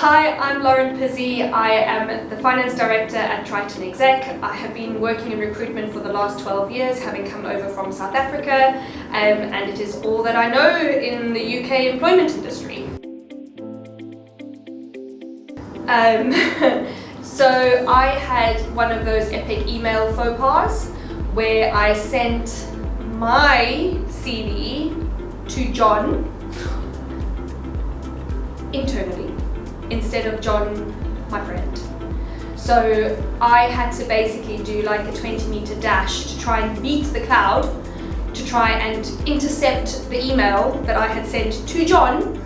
Hi, I'm Pizzey. I am the Finance Director at TritoExec. I have been working in recruitment for the last 12 years, having come over from South Africa, and it is all that I know in the UK employment industry. So I had one of those epic email faux pas where I sent my CV to John internally instead of John, my friend. So I had to basically do like a 20-meter dash to try and beat the cloud, to try and intercept the email that I had sent to John,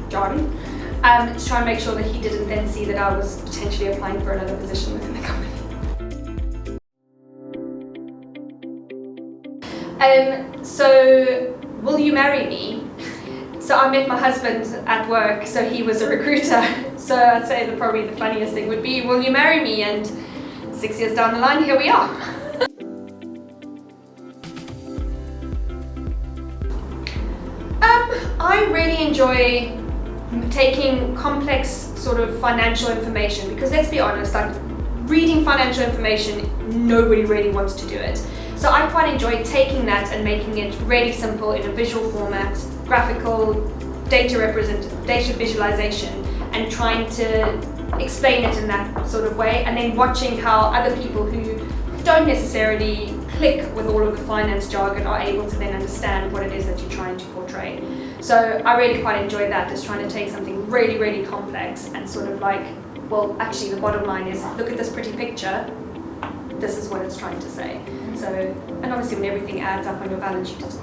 to try and make sure that he didn't then see that I was potentially applying for another position within the company. So, will you marry me? So I met my husband at work, so he was a recruiter. So I'd say probably the funniest thing would be, will you marry me? And 6 years down the line, here we are. I really enjoy taking complex sort of financial information, because let's be honest, like reading financial information, nobody really wants to do it. So I quite enjoy taking that and making it really simple in a visual format, graphical, data visualization, and trying to explain it in that sort of way, and then watching how other people who don't necessarily click with all of the finance jargon are able to then understand what it is that you're trying to portray. So I really quite enjoy that, is trying to take something really, really complex and sort of like, well, actually the bottom line is, look at this pretty picture, this is what it's trying to say. So, and obviously when everything adds up on your balance sheet, it's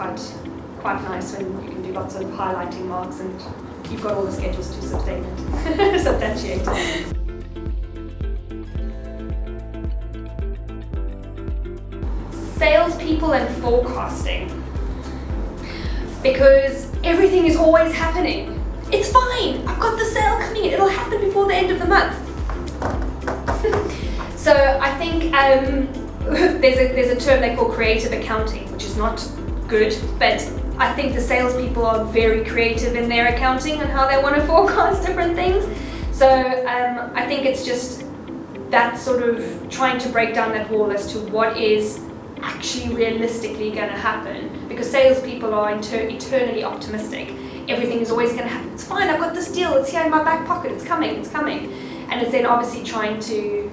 quite nice when you can do lots of highlighting marks and you've got all the schedules to substantiate it. Salespeople and forecasting. Because everything is always happening. It's fine, I've got the sale coming in, it'll happen before the end of the month. So I think there's a term they call creative accounting, which is not good, but I think the salespeople are very creative in their accounting and how they want to forecast different things. So I think it's just that sort of trying to break down that wall as to what is actually realistically going to happen, because salespeople are eternally optimistic. Everything is always going to happen. It's fine, I've got this deal, it's here in my back pocket, it's coming. And it's then obviously trying to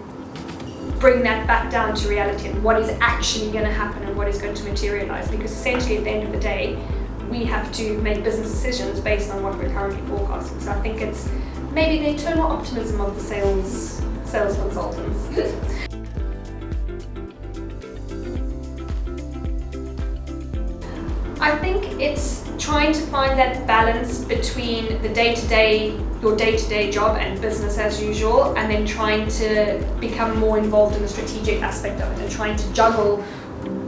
bring that back down to reality and what is actually going to happen and what is going to materialize, because essentially at the end of the day we have to make business decisions based on what we're currently forecasting. So I think it's maybe the eternal optimism of the sales consultants. I think it's trying to find that balance between your day-to-day job and business as usual, and then trying to become more involved in the strategic aspect of it and trying to juggle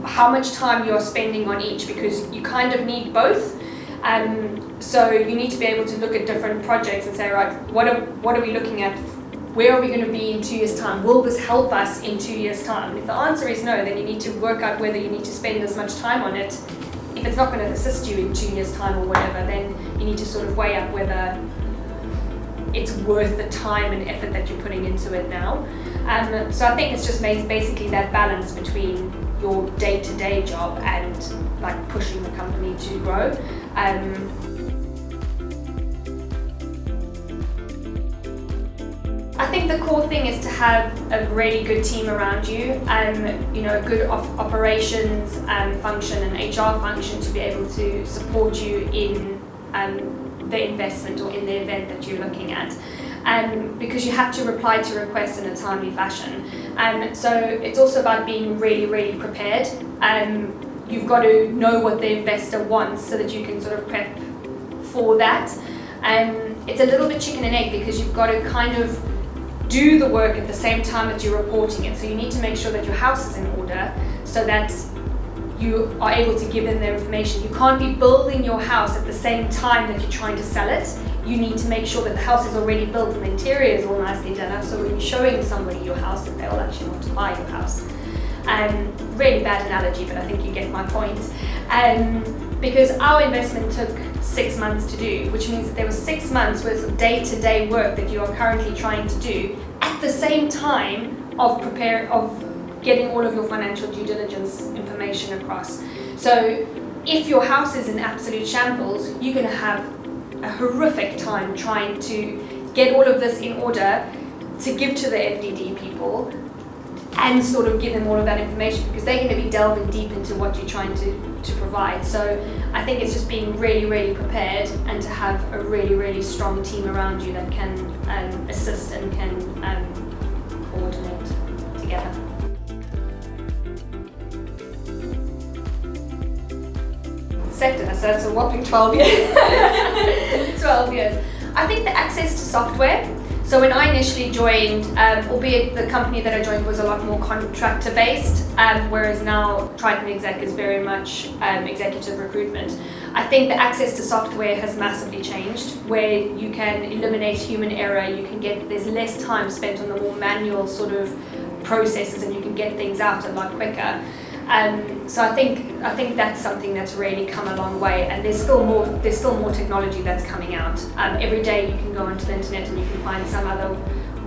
how much time you're spending on each, because you kind of need both. So you need to be able to look at different projects and say, right, what are we looking at? Where are we going to be in 2 years' time? Will this help us in 2 years' time? If the answer is no, then you need to work out whether you need to spend as much time on it. If it's not going to assist you in 2 years' time or whatever, then you need to sort of weigh up whether it's worth the time and effort that you're putting into it now. So I think it's just basically that balance between your day-to-day job and like pushing the company to grow. I think the core thing is to have a really good team around you, a good operations function and HR function to be able to support you in the investment or in the event that you're looking at. Because you have to reply to requests in a timely fashion. So it's also about being really, really prepared. You've got to know what the investor wants so that you can sort of prep for that. It's a little bit chicken and egg, because you've got to kind of do the work at the same time that you're reporting it. So you need to make sure that your house is in order so that you are able to give them their information. You can't be building your house at the same time that you're trying to sell it. You need to make sure that the house is already built and the interior is all nicely done up, so when you're showing somebody your house, that they'll actually want to buy your house. Really bad analogy, but I think you get my point. because our investment took 6 months to do, which means that there was 6 months worth of day-to-day work that you are currently trying to do at the same time of getting all of your financial due diligence information across. So if your house is in absolute shambles, you're going to have a horrific time trying to get all of this in order to give to the FDD people and sort of give them all of that information, because they're going to be delving deep into what you're trying to provide. So I think it's just being really, really prepared and to have a really, really strong team around you that can assist and can coordinate together. Sector, so it's a whopping 12 years. 12 years. I think the access to software. So when I initially joined, albeit the company that I joined was a lot more contractor based, whereas now TritoExec is very much executive recruitment. I think the access to software has massively changed, where you can eliminate human error, there's less time spent on the more manual sort of processes, and you can get things out a lot quicker. So I think that's something that's really come a long way, and there's still more technology that's coming out. Every day you can go onto the internet and you can find some other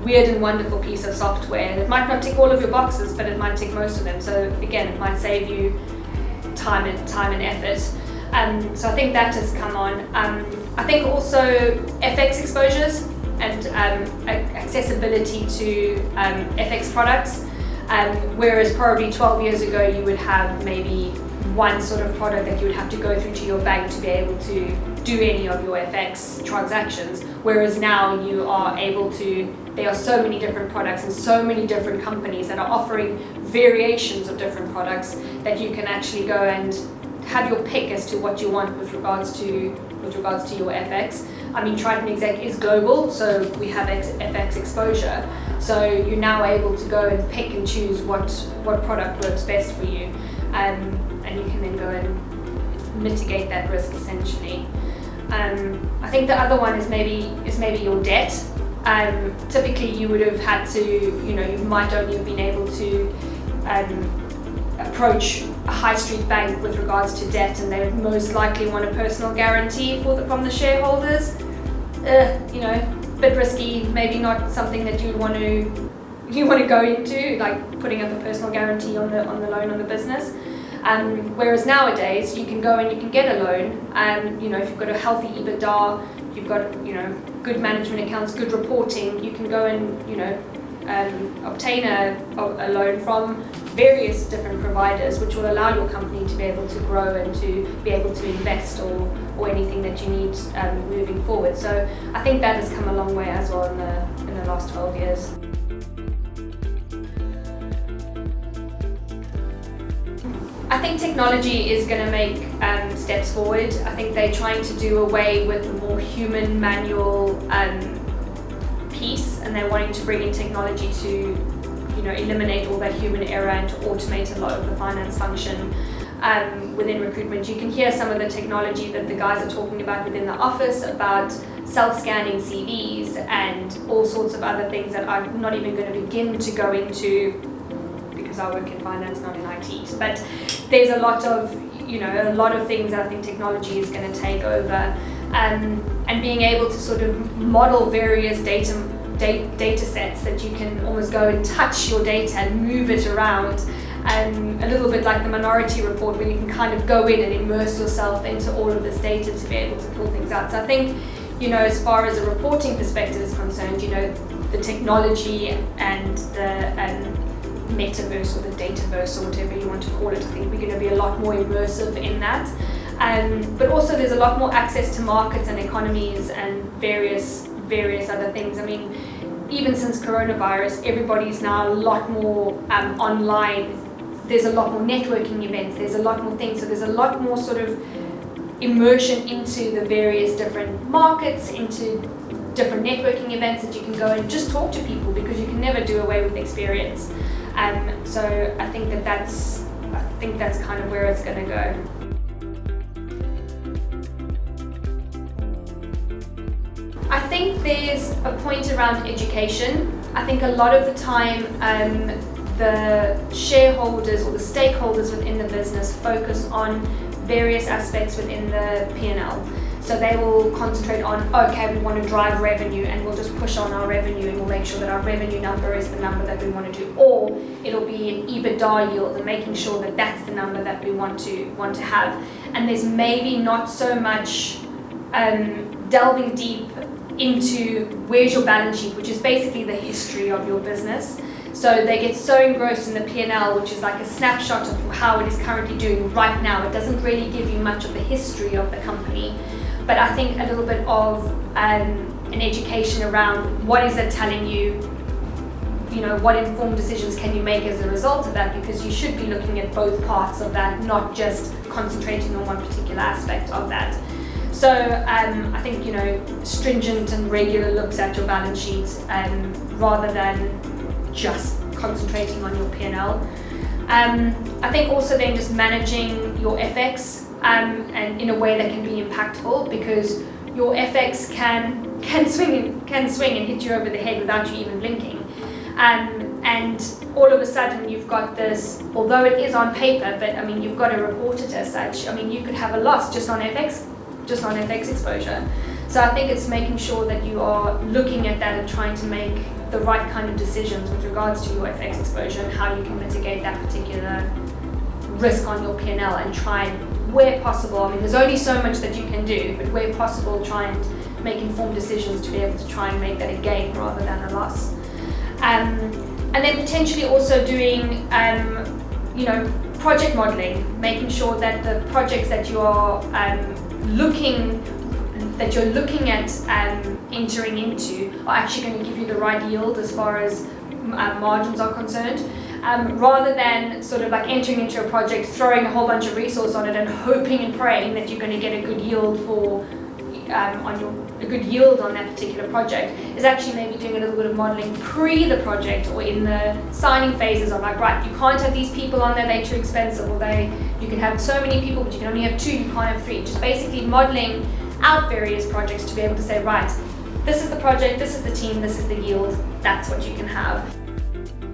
weird and wonderful piece of software that might not tick all of your boxes, but it might tick most of them. So again, it might save you time and effort. So I think that has come on. I think also FX exposures and accessibility to FX products. Whereas probably 12 years ago you would have maybe one sort of product that you would have to go through to your bank to be able to do any of your FX transactions, whereas now you are able to, there are so many different products and so many different companies that are offering variations of different products that you can actually go and have your pick as to what you want with regards to your FX. I mean, TritoExec is global, so we have FX exposure. So you're now able to go and pick and choose what product works best for you, and you can then go and mitigate that risk essentially. I think the other one is maybe your debt. Typically, you would have had to, you might only have been able to approach a high street bank with regards to debt, and they would most likely want a personal guarantee from the shareholders. Bit risky, maybe not something that you want to go into, like putting up a personal guarantee on the loan on the business. Whereas nowadays you can go and you can get a loan, if you've got a healthy EBITDA, you've got good management accounts, good reporting, you can go and obtain a loan from various different providers, which will allow your company to be able to grow and to be able to invest or anything that you need moving forward. So I think that has come a long way as well in the last 12 years. I think technology is going to make steps forward. I think they're trying to do away with the more human manual piece, and they're wanting to bring in technology to eliminate all that human error and to automate a lot of the finance function within recruitment. You can hear some of the technology that the guys are talking about within the office, about self-scanning CVs and all sorts of other things that I'm not even going to begin to go into because I work in finance, not in IT. But there's a lot of things that I think technology is going to take over, and being able to sort of model various data sets that you can almost go and touch your data and move it around, a little bit like the Minority Report, where you can kind of go in and immerse yourself into all of this data to be able to pull things out. So I think, as far as a reporting perspective is concerned, the technology and the metaverse or the dataverse or whatever you want to call it, I think we're going to be a lot more immersive in that. But also there's a lot more access to markets and economies and various other things. I mean, even since coronavirus, everybody's now a lot more online. There's a lot more networking events, there's a lot more things, so there's a lot more sort of immersion into the various different markets, into different networking events that you can go and just talk to people, because you can never do away with experience. So I think that's kind of where it's going to go. I think there's a point around education. I think a lot of the time the shareholders or the stakeholders within the business focus on various aspects within the P&L. So they will concentrate on, okay, we want to drive revenue, and we'll just push on our revenue, and we'll make sure that our revenue number is the number that we want to do. Or it'll be an EBITDA yield, and making sure that that's the number that we want to have. And there's maybe not so much delving deep into where's your balance sheet, which is basically the history of your business. So they get so engrossed in the P&L, which is like a snapshot of how it is currently doing right now. It doesn't really give you much of the history of the company. But I think a little bit of an education around what is it telling you, what informed decisions can you make as a result of that, because you should be looking at both parts of that, not just concentrating on one particular aspect of that. So I think, stringent and regular looks at your balance sheet rather than just concentrating on your P&L. I think also then just managing your FX and in a way that can be impactful, because your FX can swing and hit you over the head without you even blinking. And all of a sudden you've got this, although it is on paper, but you've got to report it as such. You could have a loss just on FX exposure. So I think it's making sure that you are looking at that and trying to make the right kind of decisions with regards to your FX exposure and how you can mitigate that particular risk on your P&L, and try and, where possible, there's only so much that you can do, but where possible, try and make informed decisions to be able to try and make that a gain rather than a loss. And then potentially also doing, project modeling, making sure that the projects that you are looking at entering into are actually going to give you the right yield as far as margins are concerned, rather than sort of like entering into a project, throwing a whole bunch of resource on it and hoping and praying that you're going to get a good yield on that particular project. Is actually maybe doing a little bit of modeling pre the project or in the signing phases of like, right, you can't have these people on there, they're too expensive, or you can have so many people but you can only have 2, you can't have 3. Just basically modeling out various projects to be able to say, right, this is the project, this is the team, this is the yield, that's what you can have.